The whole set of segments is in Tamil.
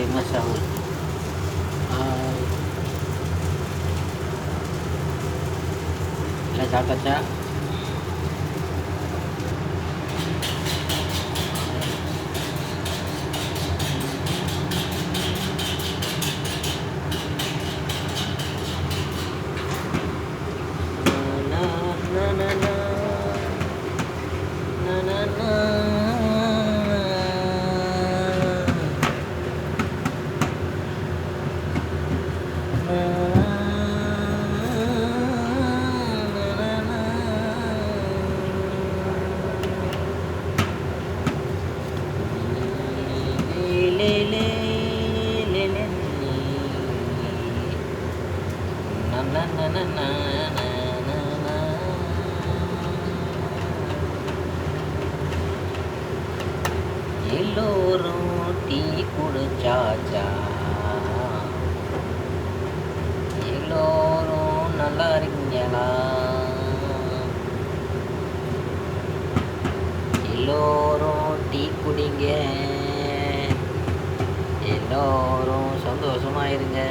Mas Rahul. எல்லாம் சாப்பிட்டாச்சா? எல்லோரும் டீ குடிச்சாச்சா? எல்லோரும் நல்லா இருக்கீங்களா? எல்லோரும் டீ குடிங்க, எல்லோரும் சந்தோஷமா இருங்க.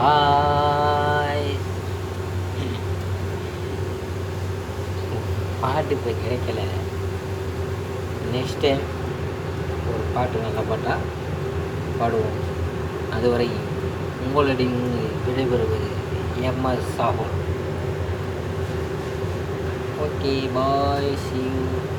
ஹாய். பாட்டு இப்போ கிடைக்கல. நெக்ஸ்ட் டைம் ஒரு பாட்டு நல்ல பாட்டாக பாடுவோம். அதுவரை உங்களிடம் விடைபெறுவது MS Sahoor. Okay, bye, see you.